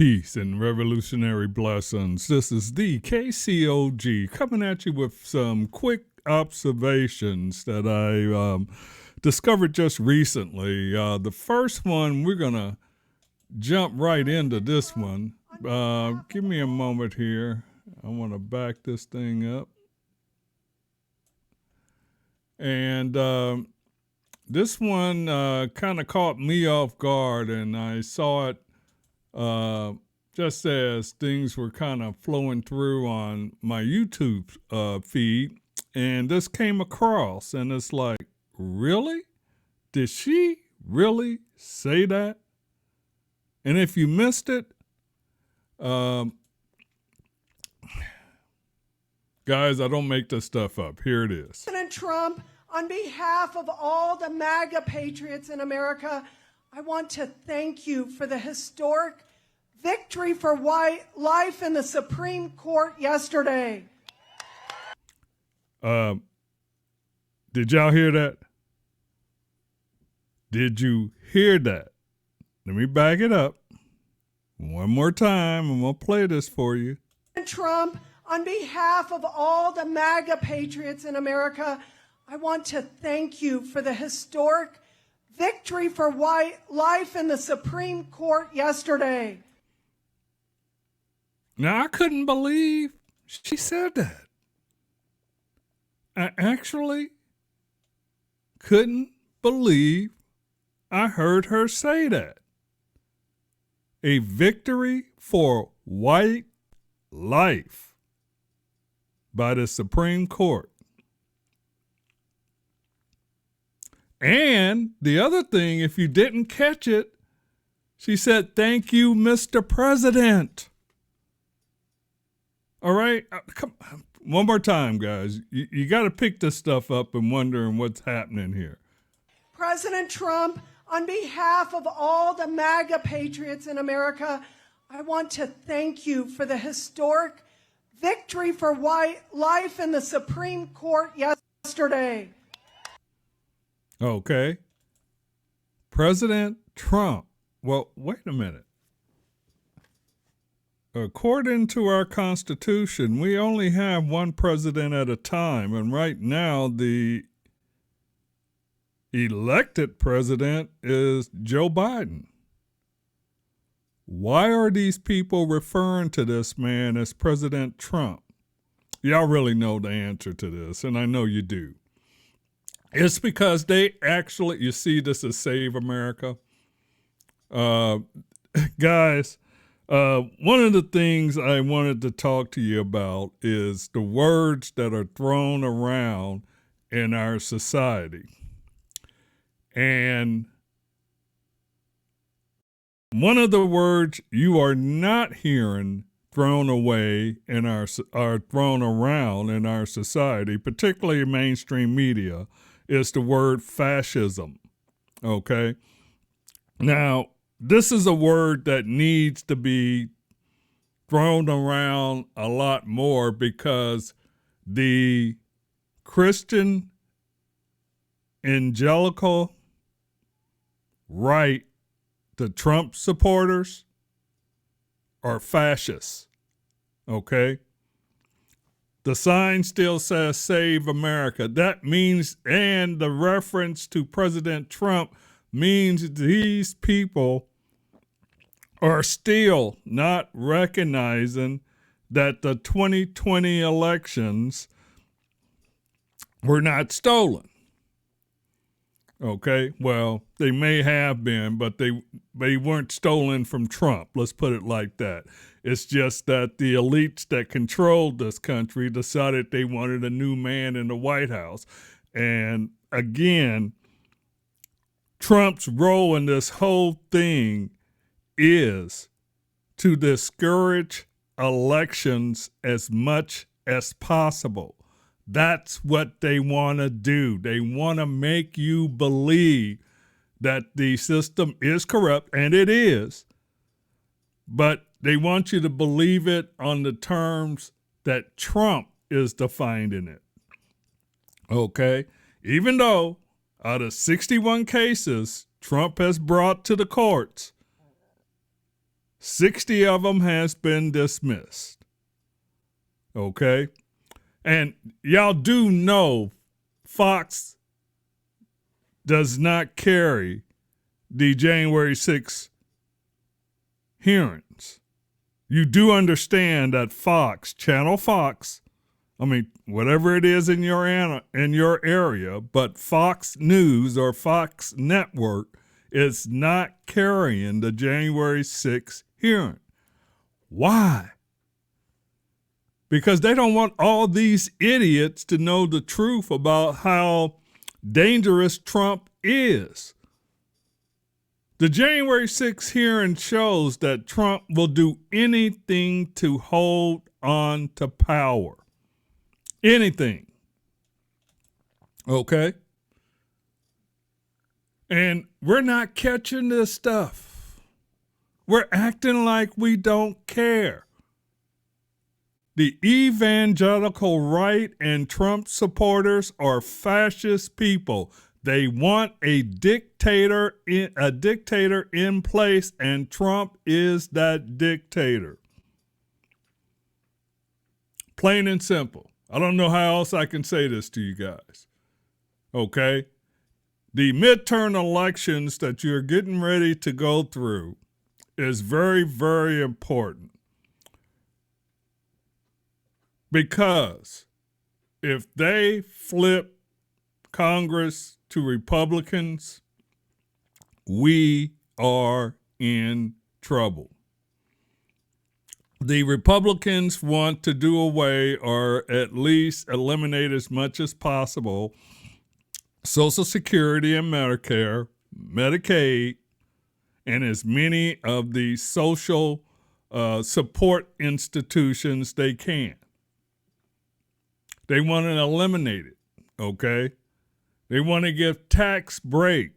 Peace and revolutionary blessings. This is the KCOG coming at you with some quick observations that I discovered just recently. The first one, we're going to jump right into this one. Give me a moment here. I want to back this thing up. And this one kind of caught me off guard, and I saw it just as things were kind of flowing through on my YouTube feed, and this came across, and it's like, really? Did she really say that? And if you missed it, guys, I don't make this stuff up. Here it is. President Trump, on behalf of all the MAGA patriots in America, I want to thank you for the historic victory for life in the Supreme Court yesterday. Did y'all hear that? Did you hear that? Let me back it up one more time. I'm going to play this for you. President Trump, on behalf of all the MAGA patriots in America, I want to thank you for the historic victory for life in the Supreme Court yesterday. Now, I couldn't believe she said that. I actually couldn't believe I heard her say that. A victory for white life by the Supreme Court. And the other thing, if you didn't catch it, she said, "Thank you, Mr. President." All right? Come on. One more time, guys. You got to pick this stuff up and wondering what's happening here. President Trump, on behalf of all the MAGA patriots in America, I want to thank you for the historic victory for life in the Supreme Court yesterday. Okay. President Trump. Well, wait a minute. According to our Constitution, we only have one president at a time. And right now, the elected president is Joe Biden. Why are these people referring to this man as President Trump? Y'all really know the answer to this, and I know you do. It's because they actually, you see, this is Save America. Guys, one of the things I wanted to talk to you about is the words that are thrown around in our society. And one of the words you are not hearing thrown away in are thrown around in our society, particularly mainstream media, is the word fascism. Okay? Now, this is a word that needs to be thrown around a lot more because the Christian evangelical right, the Trump supporters, are fascists. Okay? The sign still says Save America. That means, and the reference to President Trump means these people are still not recognizing that the 2020 elections were not stolen. Okay, well, they may have been, but they weren't stolen from Trump. Let's put it like that. It's just that the elites that controlled this country decided they wanted a new man in the White House. And again, Trump's role in this whole thing is to discourage elections as much as possible. That's what they want to do. They want to make you believe that the system is corrupt, and it is, but they want you to believe it on the terms that Trump is defining it. Okay? Even though out of 61 cases Trump has brought to the courts, 60 of them has been dismissed. Okay? And y'all do know Fox does not carry the January 6th hearings. You do understand that Fox, Channel Fox, I mean, whatever it is in your area, but Fox News or Fox Network is not carrying the January 6th hearing. Why? Because they don't want all these idiots to know the truth about how dangerous Trump is. The January 6th hearing shows that Trump will do anything to hold on to power. Anything. Okay? And we're not catching this stuff. We're acting like we don't care. The evangelical right and Trump supporters are fascist people. They want a dictator in place, and Trump is that dictator. Plain and simple. I don't know how else I can say this to you guys. Okay? The midterm elections that you're getting ready to go through is very, very important. Because if they flip Congress to Republicans, we are in trouble. The Republicans want to do away or at least eliminate as much as possible Social Security and Medicare, Medicaid, and as many of the social support institutions they can. They want to eliminate it, okay? They want to give tax break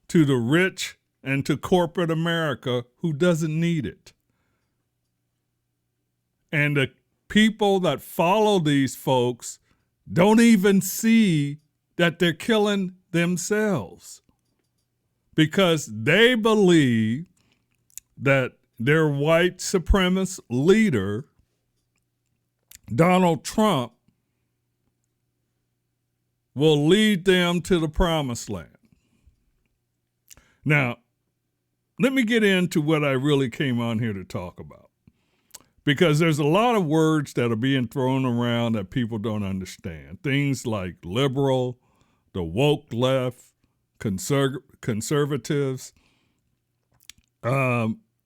to the rich and to corporate America who doesn't need it. And the people that follow these folks don't even see that they're killing themselves because they believe that their white supremacist leader, Donald Trump, will lead them to the promised land. Now, let me get into what I really came on here to talk about. Because there's a lot of words that are being thrown around that people don't understand. Things like liberal, the woke left, conservatives.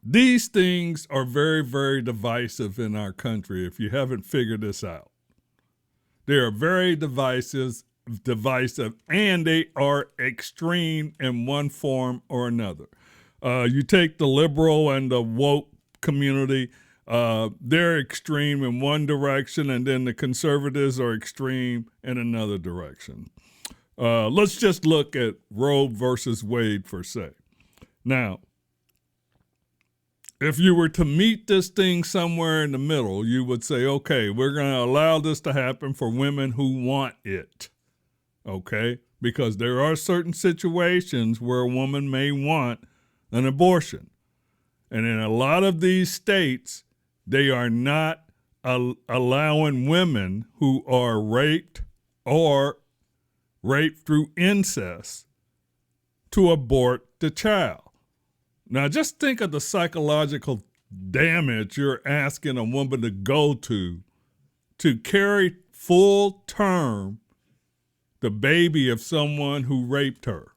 These things are very, very divisive in our country if you haven't figured this out. They are very divisive, and they are extreme in one form or another. You take the liberal and the woke community, they're extreme in one direction, and then the conservatives are extreme in another direction. Let's just look at Roe versus Wade for say. Now, if you were to meet this thing somewhere in the middle, you would say, okay, we're going to allow this to happen for women who want it. Okay? Because there are certain situations where a woman may want an abortion. And in a lot of these states, they are not allowing women who are raped or raped through incest to abort the child. Now, just think of the psychological damage you're asking a woman to go to carry full term the baby of someone who raped her.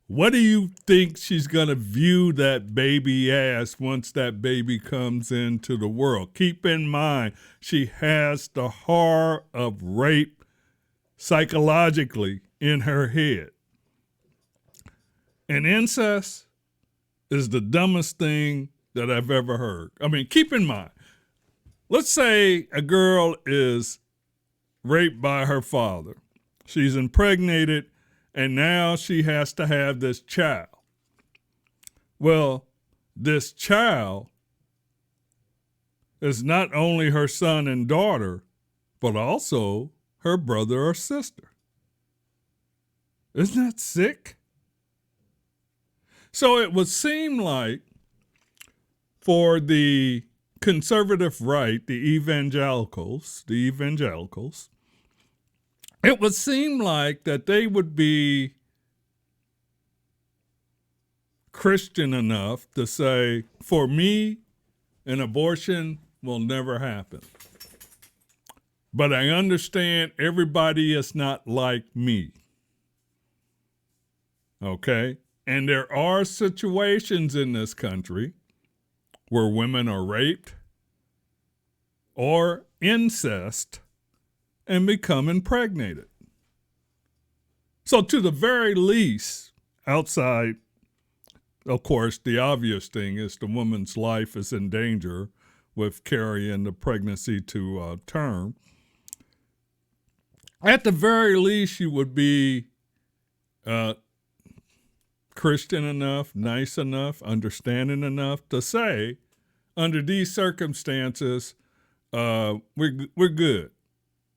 What do you think she's going to view that baby as once that baby comes into the world? Keep in mind, she has the horror of rape psychologically in her head. And incest is the dumbest thing that I've ever heard. I mean, keep in mind, let's say a girl is raped by her father. She's impregnated, and now she has to have this child. Well, this child is not only her son and daughter, but also her brother or sister. Isn't that sick? So it would seem like for the conservative right, the evangelicals, it would seem like that they would be Christian enough to say, for me, an abortion will never happen. But I understand everybody is not like me. Okay? And there are situations in this country where women are raped or incest and become impregnated. So to the very least, outside, of course, the obvious thing is the woman's life is in danger with carrying the pregnancy to term. At the very least, you would be Christian enough, nice enough, understanding enough to say, under these circumstances, we're good,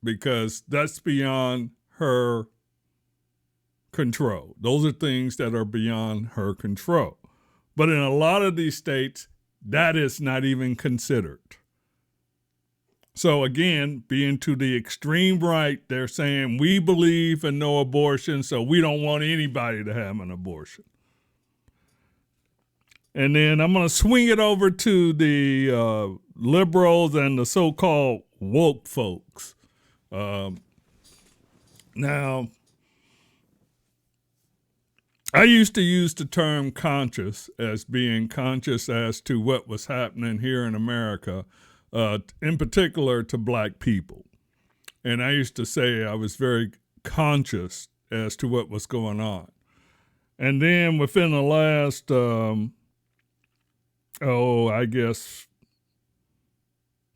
because that's beyond her control. Those are things that are beyond her control. But in a lot of these states, that is not even considered. So again, being to the extreme right, they're saying we believe in no abortion, so we don't want anybody to have an abortion. And then I'm going to swing it over to the liberals and the so-called woke folks. Now, I used to use the term conscious as being conscious as to what was happening here in America, in particular to black people. And I used to say I was very conscious as to what was going on. And then within the last, I guess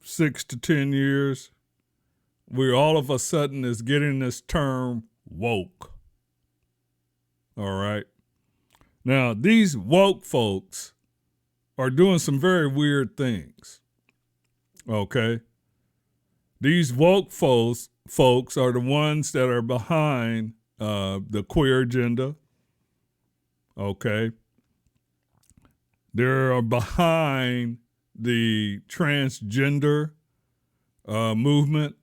6 to 10 years, we all of a sudden is getting this term woke. All right. Now, these woke folks are doing some very weird things. Okay. These woke folks are the ones that are behind the queer agenda. Okay. They're behind the transgender movement.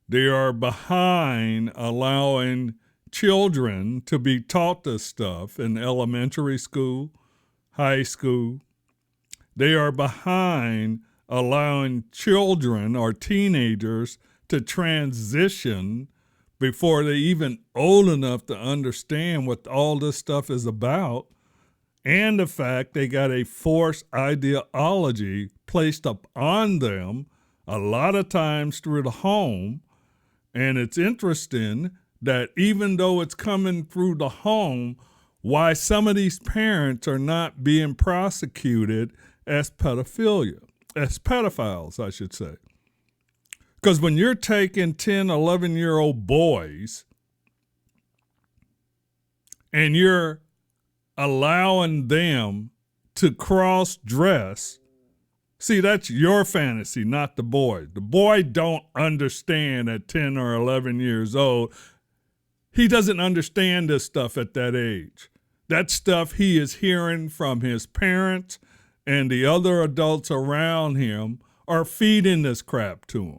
They are behind allowing children to be taught this stuff in elementary school, high school. They are behind allowing children or teenagers to transition before they're even old enough to understand what all this stuff is about. And the fact they got a forced ideology placed up on them a lot of times through the home. And it's interesting that even though it's coming through the home, why some of these parents are not being prosecuted as pedophilia, as pedophiles, I should say. Because when you're taking 10, 11-year-old boys and you're allowing them to cross-dress, see, that's your fantasy, not the boy. The boy don't understand at 10 or 11 years old. He doesn't understand this stuff at that age. That stuff he is hearing from his parents and the other adults around him are feeding this crap to him.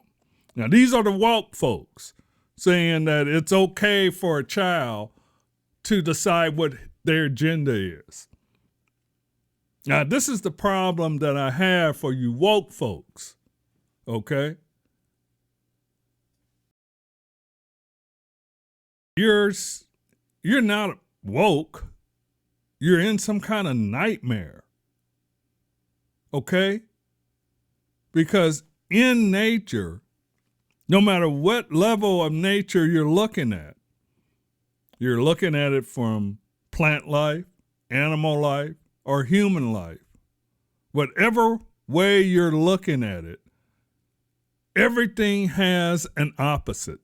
Now, these are the woke folks saying that it's okay for a child to decide what their gender is. Now, this is the problem that I have for you woke folks, okay? You're not woke. You're in some kind of nightmare, okay? Because in nature, no matter what level of nature you're looking at it from plant life, animal life, or human life. Whatever way you're looking at it, everything has an opposite.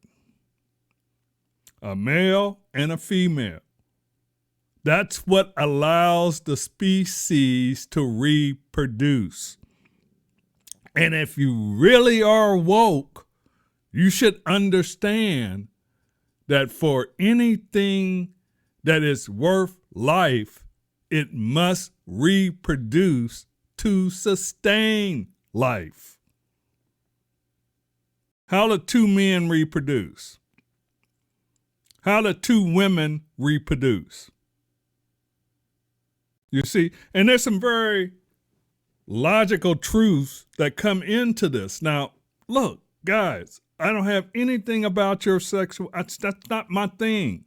A male and a female. That's what allows the species to reproduce. And if you really are woke, you should understand that for anything that is worth life, it must reproduce to sustain life. How do two men reproduce? How do two women reproduce? You see, and there's some very logical truths that come into this. Now, look, guys, I don't have anything about your sexual, that's not my thing.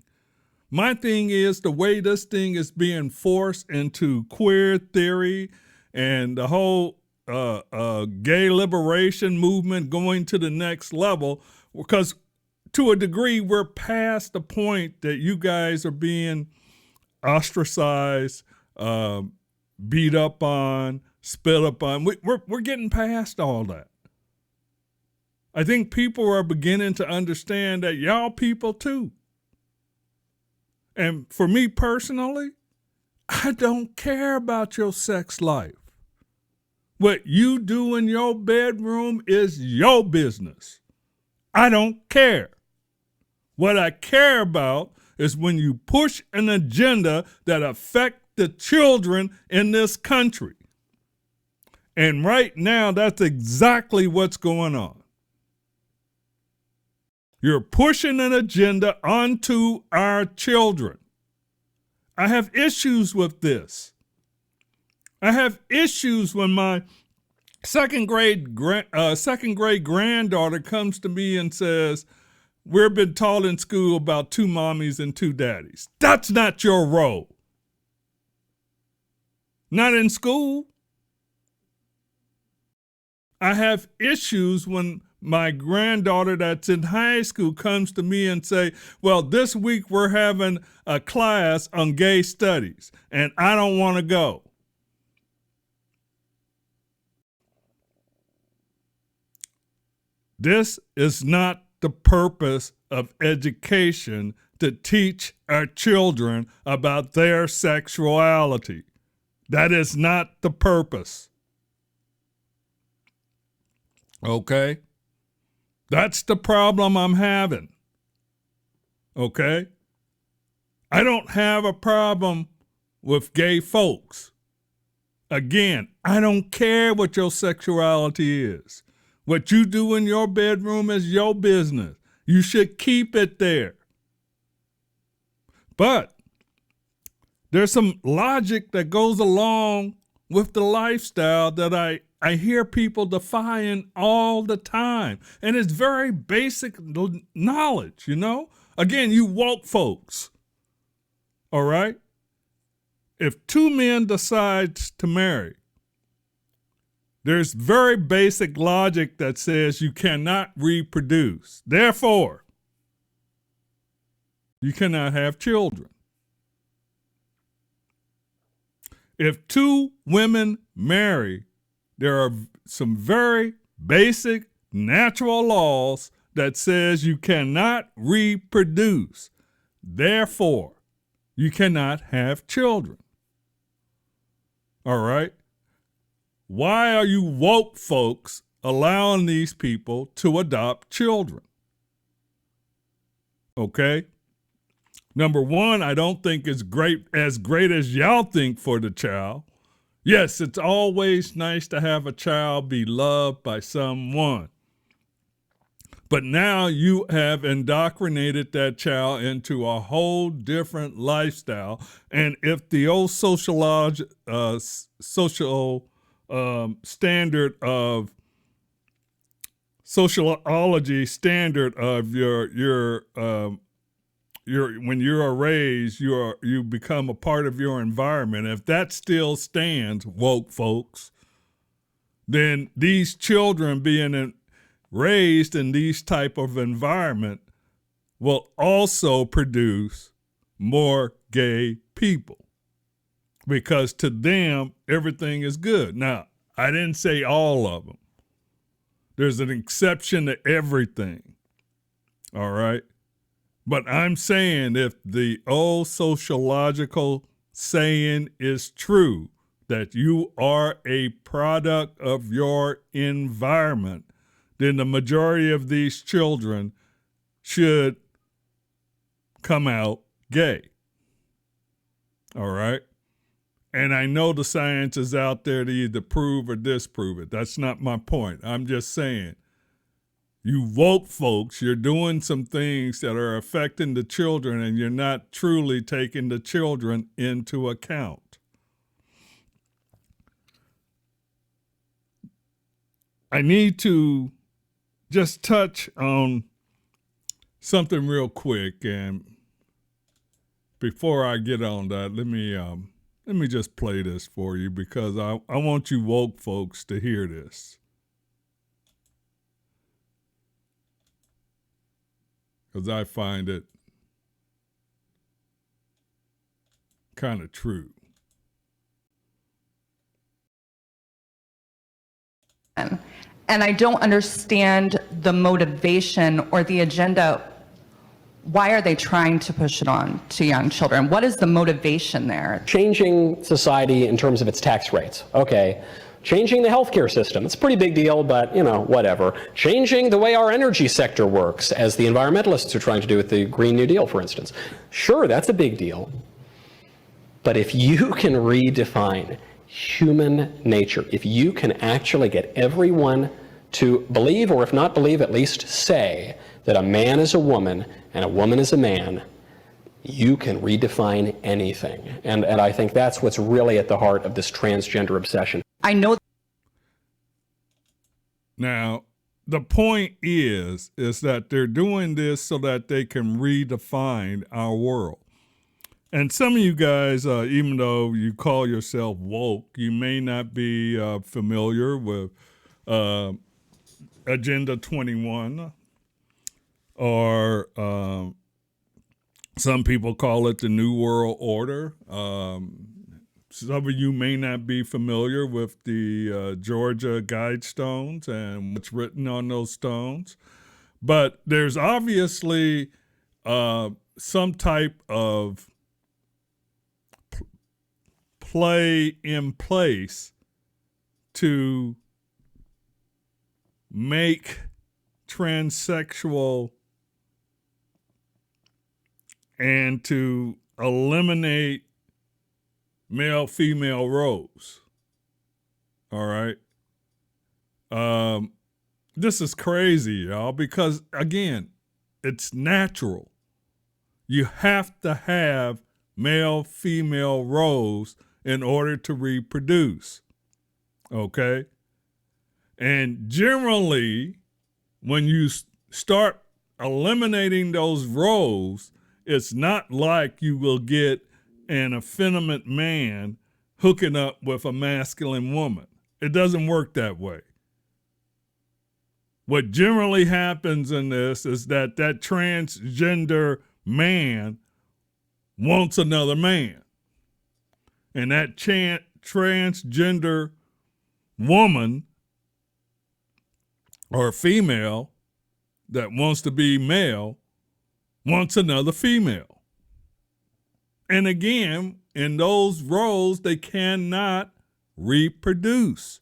My thing is the way this thing is being forced into queer theory and the whole gay liberation movement going to the next level, because to a degree, we're past the point that you guys are being ostracized, beat up on, spit up on. We're getting past all that. I think people are beginning to understand that y'all people too. And for me personally, I don't care about your sex life. What you do in your bedroom is your business. I don't care. What I care about is when you push an agenda that affects the children in this country. And right now, that's exactly what's going on. You're pushing an agenda onto our children. I have issues with this. I have issues when my second grade granddaughter comes to me and says, we've been taught in school about two mommies and two daddies. That's not your role. Not in school. I have issues when my granddaughter that's in high school comes to me and say, well, this week we're having a class on gay studies and I don't want to go. This is not the purpose of education, to teach our children about their sexuality. That is not the purpose. Okay? That's the problem I'm having. Okay? I don't have a problem with gay folks. Again, I don't care what your sexuality is. What you do in your bedroom is your business. You should keep it there. But there's some logic that goes along with the lifestyle that I hear people defying all the time. And it's very basic knowledge, you know? Again, you woke folks. All right? If two men decide to marry, there's very basic logic that says you cannot reproduce. Therefore, you cannot have children. If two women marry, there are some very basic natural laws that says you cannot reproduce. Therefore, you cannot have children. All right? Why are you woke folks allowing these people to adopt children? Okay? Number one, I don't think it's as great as y'all think for the child. Yes, it's always nice to have a child be loved by someone. But now you have indoctrinated that child into a whole different lifestyle. And if the old sociology standard of your when you're raised, you become a part of your environment. If that still stands, woke folks, then these children being raised in these type of environment will also produce more gay people, because to them everything is good. Now, I didn't say all of them. There's an exception to everything. All right. But I'm saying if the old sociological saying is true, that you are a product of your environment, then the majority of these children should come out gay. All right? And I know the science is out there to either prove or disprove it. That's not my point. I'm just saying, you woke folks, you're doing some things that are affecting the children, and you're not truly taking the children into account. I need to just touch on something real quick, and before I get on that, let me just play this for you, because I want you woke folks to hear this, because I find it kind of true. And I don't understand the motivation or the agenda. Why are they trying to push it on to young children? What is the motivation there? Changing society in terms of its tax rates. Okay. Changing the healthcare system. It's a pretty big deal, but, you know, whatever. Changing the way our energy sector works, as the environmentalists are trying to do with the Green New Deal, for instance. Sure, that's a big deal. But if you can redefine human nature, if you can actually get everyone to believe, or if not believe, at least say that a man is a woman and a woman is a man, you can redefine anything. And I think that's what's really at the heart of this transgender obsession. I know. Now, the point is that they're doing this so that they can redefine our world. And some of you guys, even though you call yourself woke, you may not be familiar with Agenda 21, or some people call it the New World Order. Some of you may not be familiar with the Georgia Guidestones and what's written on those stones. But there's obviously some type of play in place to make transsexual and to eliminate male-female roles. All right. This is crazy, y'all, because, again, it's natural. You have to have male-female roles in order to reproduce. Okay? And generally, when you start eliminating those roles, it's not like you will get an effeminate man hooking up with a masculine woman. It doesn't work that way. What generally happens in this is that transgender man wants another man. And that transgender woman or female that wants to be male wants another female. And again, in those roles, they cannot reproduce,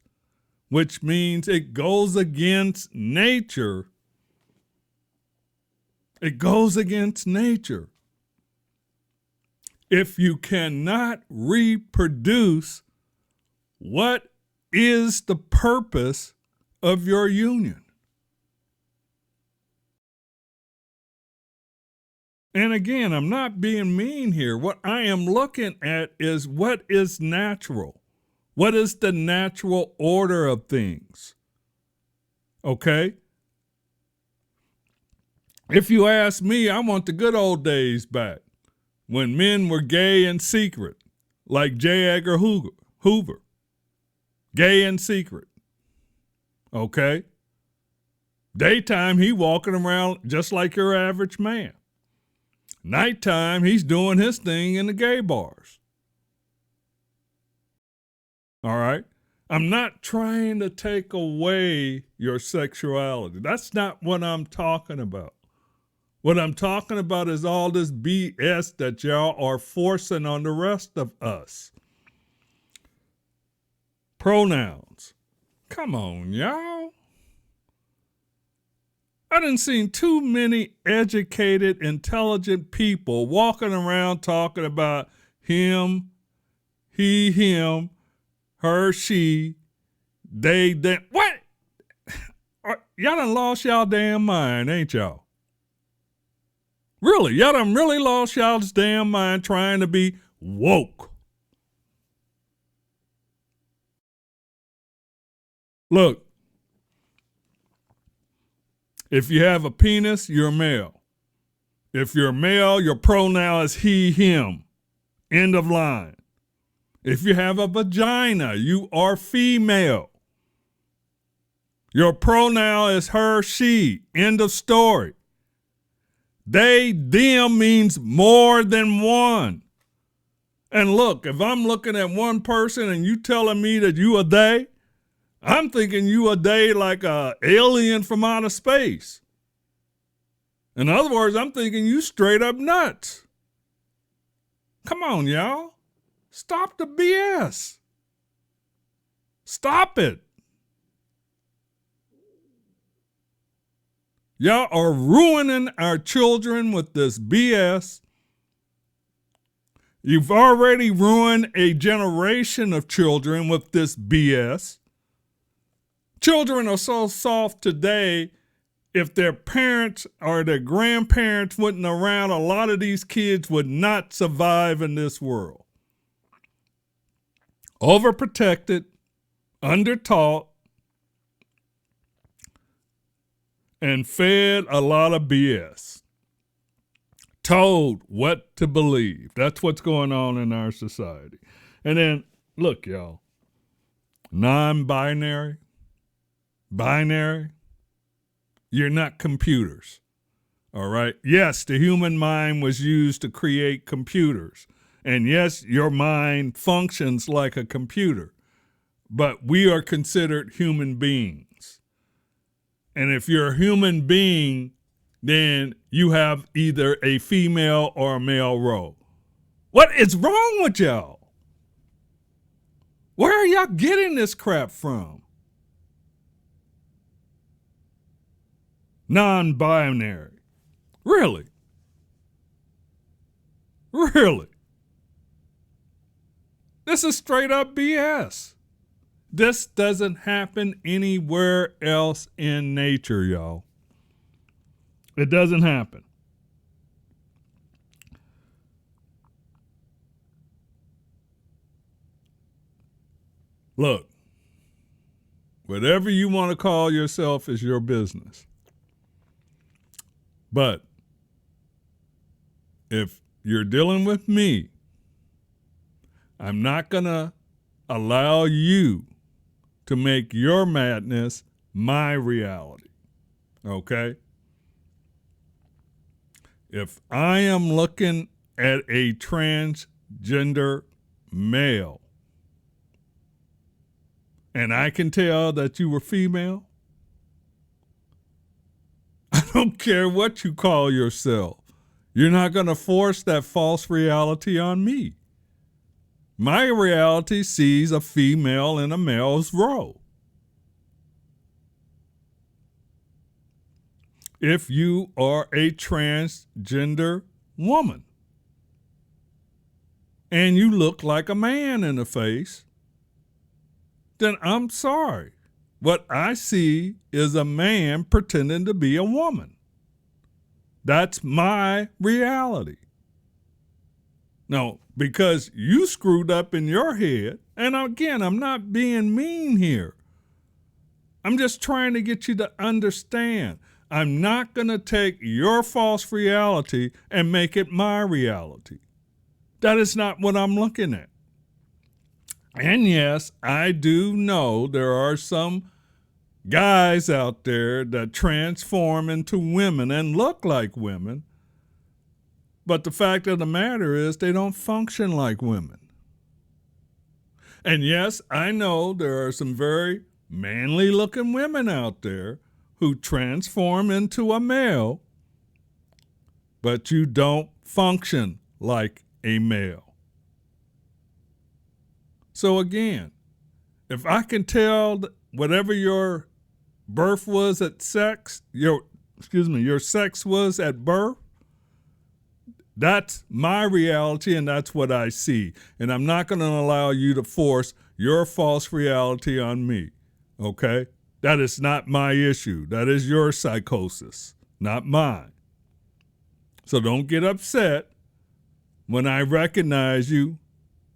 which means it goes against nature. It goes against nature. If you cannot reproduce, what is the purpose of your union? And again, I'm not being mean here. What I am looking at is what is natural. What is the natural order of things? Okay? If you ask me, I want the good old days back when men were gay in secret, like J. Edgar Hoover. Gay in secret. Okay? Daytime, he walking around just like your average man. Nighttime, he's doing his thing in the gay bars. All right? I'm not trying to take away your sexuality. That's not what I'm talking about. What I'm talking about is all this BS that y'all are forcing on the rest of us. Pronouns. Come on, y'all. I done seen too many educated, intelligent people walking around talking about him, he, him, her, she, they, them. What? Y'all done lost y'all damn mind, ain't y'all? Really, y'all done really lost y'all's damn mind trying to be woke. Look, if you have a penis, you're male. If you're male, your pronoun is he, him. End of line. If you have a vagina, you are female. Your pronoun is her, she. End of story. They, them means more than one. And look, if I'm looking at one person and you telling me that you a they, I'm thinking you a they like a alien from outer space. In other words, I'm thinking you straight up nuts. Come on, y'all. Stop the BS. Stop it. Y'all are ruining our children with this BS. You've already ruined a generation of children with this BS. Children are so soft today, if their parents or their grandparents wasn't around, a lot of these kids would not survive in this world. Overprotected, undertaught, and fed a lot of BS. Told what to believe. That's what's going on in our society. And then, look, y'all, non-binary, binary, you're not computers, all right? Yes, the human mind was used to create computers. And yes, your mind functions like a computer, but we are considered human beings. And if you're a human being, then you have either a female or a male role. What is wrong with y'all? Where are y'all getting this crap from? Non-binary. Really? Really? This is straight up BS. This doesn't happen anywhere else in nature, y'all. It doesn't happen. Look, whatever you want to call yourself is your business. But if you're dealing with me, I'm not going to allow you to make your madness my reality. Okay? If I am looking at a transgender male and I can tell that you were female, I don't care what you call yourself. You're not going to force that false reality on me. My reality sees a female in a male's role. If you are a transgender woman and you look like a man in the face, then I'm sorry. What I see is a man pretending to be a woman. That's my reality. No, because you screwed up in your head, and again, I'm not being mean here. I'm just trying to get you to understand. I'm not going to take your false reality and make it my reality. That is not what I'm looking at. And yes, I do know there are some guys out there that transform into women and look like women. But the fact of the matter is they don't function like women. And yes, I know there are some very manly looking women out there who transform into a male, but you don't function like a male. So again, if I can tell whatever your birth was at sex, your sex was at birth, That's my reality, and that's what I see. And I'm not going to allow you to force your false reality on me, okay? That is not my issue. That is your psychosis, not mine. So don't get upset when I recognize you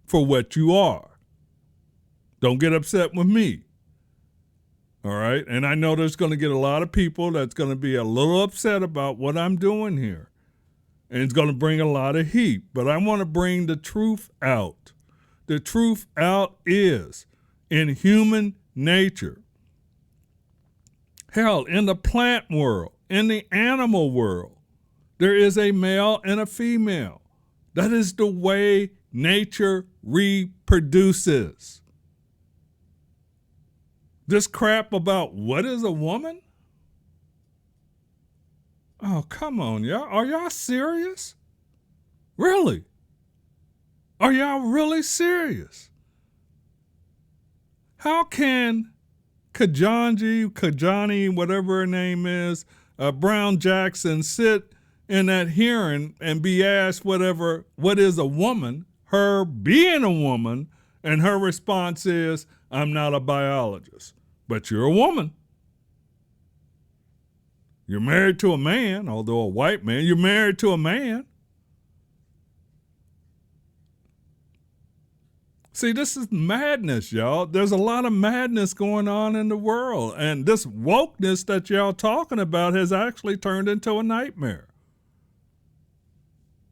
for what you are. Don't get upset with me. All right? And I know there's going to get a lot of people that's going to be a little upset about what I'm doing here. And it's going to bring a lot of heat. But I want to bring the truth out. The truth out is in human nature. Hell, in the plant world, in the animal world, there is a male and a female. That is the way nature reproduces. This crap about what is a woman? Oh, come on, y'all. Are y'all serious? Really? Are y'all really serious? How can Kajani, whatever her name is, Brown Jackson sit in that hearing and be asked what is a woman, her being a woman, and her response is, I'm not a biologist, but you're a woman. You're married to a man, although a white man, you're married to a man. See, this is madness, y'all. There's a lot of madness going on in the world, and this wokeness that y'all talking about has actually turned into a nightmare.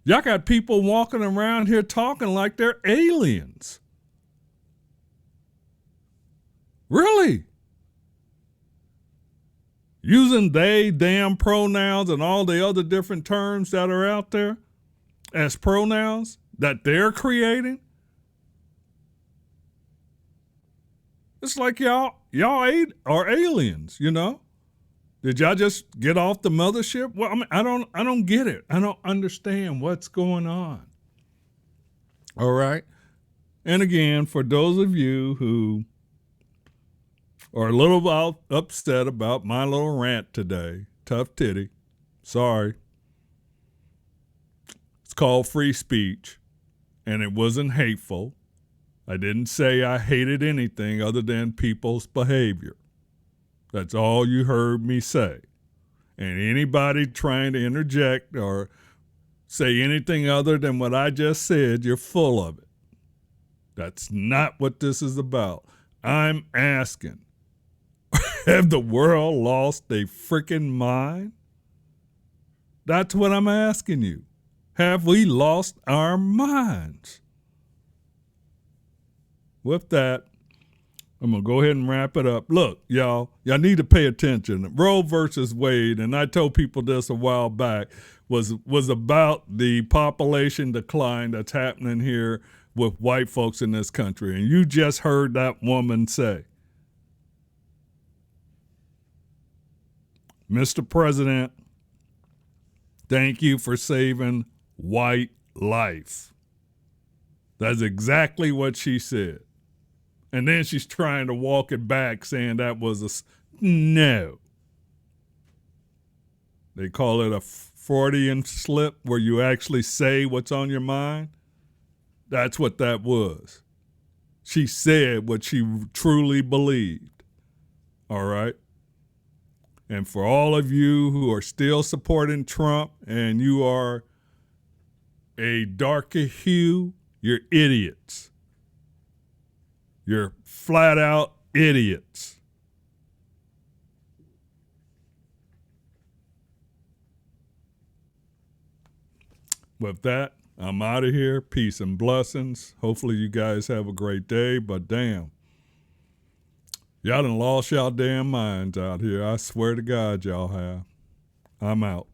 Y'all got people walking around here talking like they're aliens. Really? Using they, them pronouns and all the other different terms that are out there as pronouns that they're creating. It's like y'all are aliens, you know? Did y'all just get off the mothership? Well, I mean, I don't get it. I don't understand what's going on. All right. And again, for those of you who are a little upset about my little rant today, tough titty, sorry. It's called free speech, and it wasn't hateful. I didn't say I hated anything other than people's behavior. That's all you heard me say. And anybody trying to interject or say anything other than what I just said, you're full of it. That's not what this is about. I'm asking, have the world lost their freaking mind? That's what I'm asking you. Have we lost our minds? With that, I'm going to go ahead and wrap it up. Look, y'all need to pay attention. Roe versus Wade, and I told people this a while back, was about the population decline that's happening here with white folks in this country. And you just heard that woman say, Mr. President, thank you for saving white life. That's exactly what she said. And then she's trying to walk it back, saying that was no. They call it a Freudian slip, where you actually say what's on your mind. That's what that was. She said what she truly believed. All right? And for all of you who are still supporting Trump and you are a darker hue, you're idiots. You're flat out idiots. With that, I'm out of here. Peace and blessings. Hopefully you guys have a great day, but damn, y'all done lost y'all damn minds out here. I swear to God y'all have. I'm out.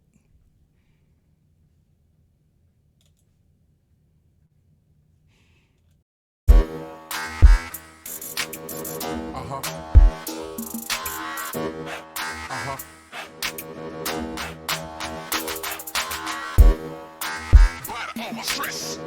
Stress.